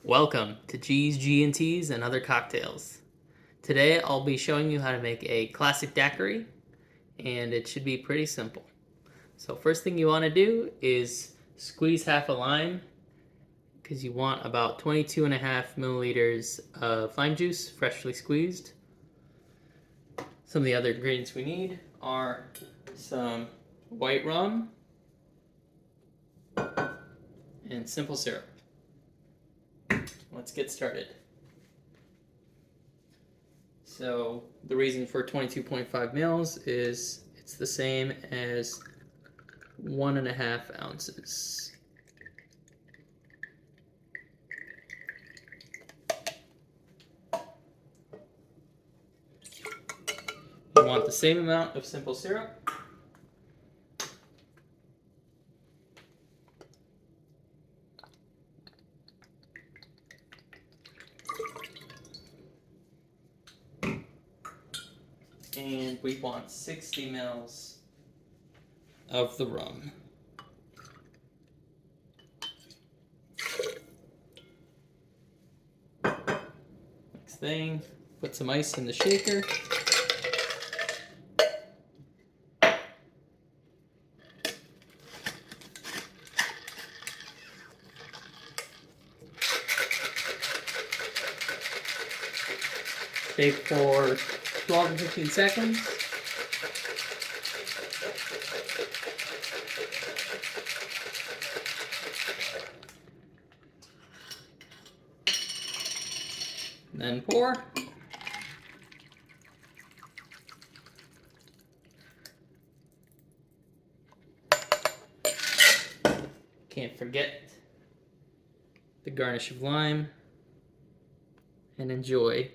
Welcome to G's, G&Ts, and other cocktails. Today I'll be showing you how to make a classic daiquiri, and it should be pretty simple. So first thing you want to do is squeeze half a lime, because you want about 22.5 milliliters of lime juice, freshly squeezed. Some of the other ingredients we need are some white rum and simple syrup. Let's get started. So the reason for 22.5 mils is it's the same as 1.5 ounces. You want the same amount of simple syrup. And we want 60 mils of the rum. Next thing, put some ice in the shaker. Bake for 12 to 15 seconds. Then pour. Can't forget the garnish of lime, and enjoy.